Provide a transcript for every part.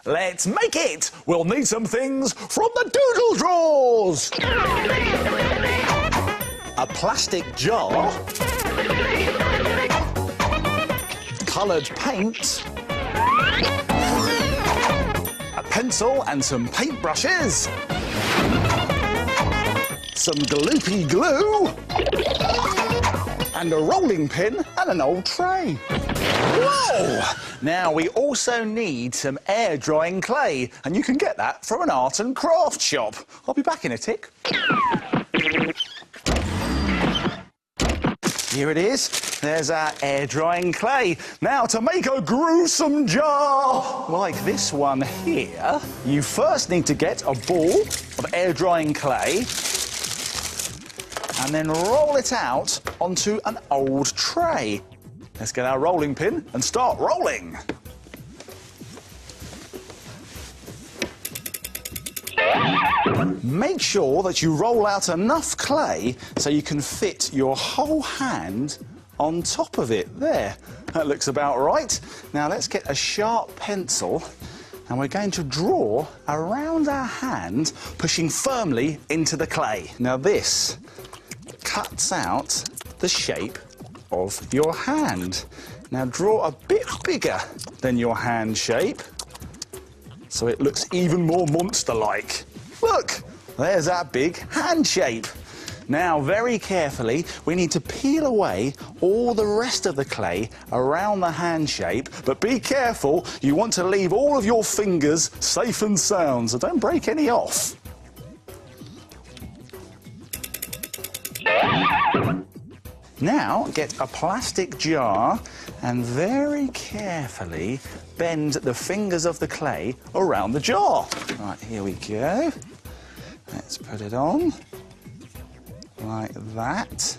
Let's make it! We'll need some things from the doodle drawers. A plastic jar. Coloured paint. A pencil and some paintbrushes. Some gloopy glue. And a rolling pin and an old tray. Whoa! Now, we also need some air-drying clay, and you can get that from an art and craft shop. I'll be back in a tick. Here it is. There's our air-drying clay. Now, to make a gruesome jar like this one here, you first need to get a ball of air-drying clay and then roll it out onto an old tray. Let's get our rolling pin and start rolling. Make sure that you roll out enough clay so you can fit your whole hand on top of it. There, that looks about right. Now let's get a sharp pencil and we're going to draw around our hand, pushing firmly into the clay. Now this cuts out the shape of your hand. Now draw a bit bigger than your hand shape so it looks even more monster-like. Look, there's our big hand shape. Now, very carefully, we need to peel away all the rest of the clay around the hand shape, but be careful, you want to leave all of your fingers safe and sound, so don't break any off. Now, get a plastic jar and very carefully bend the fingers of the clay around the jar. Right, here we go. Let's put it on, like that.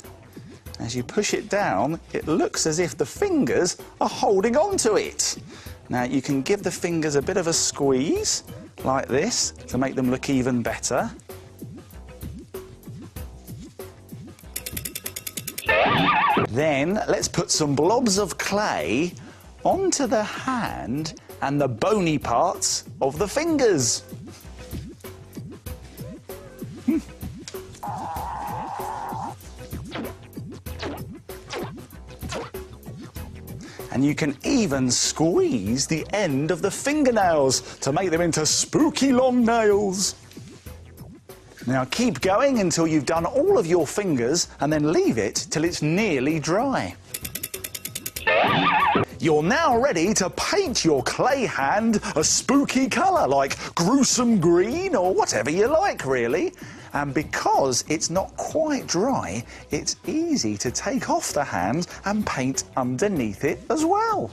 As you push it down, it looks as if the fingers are holding on to it. Now, you can give the fingers a bit of a squeeze, like this, to make them look even better. Then let's put some blobs of clay onto the hand and the bony parts of the fingers. And you can even squeeze the end of the fingernails to make them into spooky long nails. Now keep going until you've done all of your fingers and then leave it till it's nearly dry. You're now ready to paint your clay hand a spooky colour like gruesome green or whatever you like, really. And because it's not quite dry, it's easy to take off the hand and paint underneath it as well.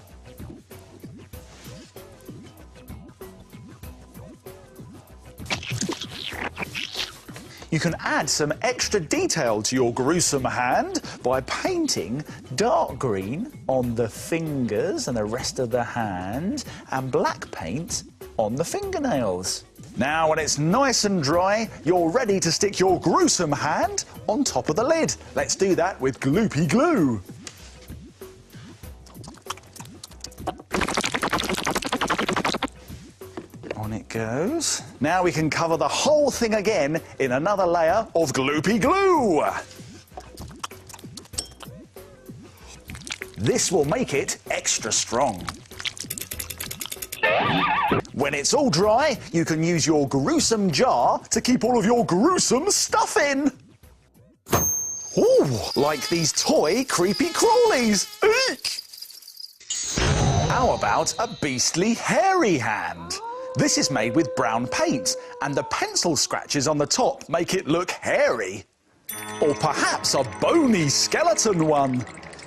You can add some extra detail to your gruesome hand by painting dark green on the fingers and the rest of the hand and black paint on the fingernails. Now, when it's nice and dry, you're ready to stick your gruesome hand on top of the lid. Let's do that with gloopy glue. On it goes. Now we can cover the whole thing again in another layer of gloopy glue. This will make it extra strong. When it's all dry, you can use your gruesome jar to keep all of your gruesome stuff in. Ooh, like these toy creepy crawlies. Eek! How about a beastly hairy hand? This is made with brown paint, and the pencil scratches on the top make it look hairy. Or perhaps a bony skeleton one.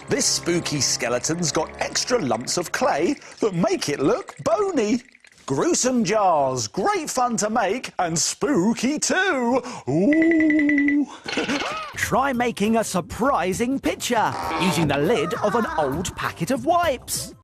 This spooky skeleton's got extra lumps of clay that make it look bony. Gruesome jars, great fun to make and spooky too. Ooh. Try making a surprising picture using the lid of an old packet of wipes.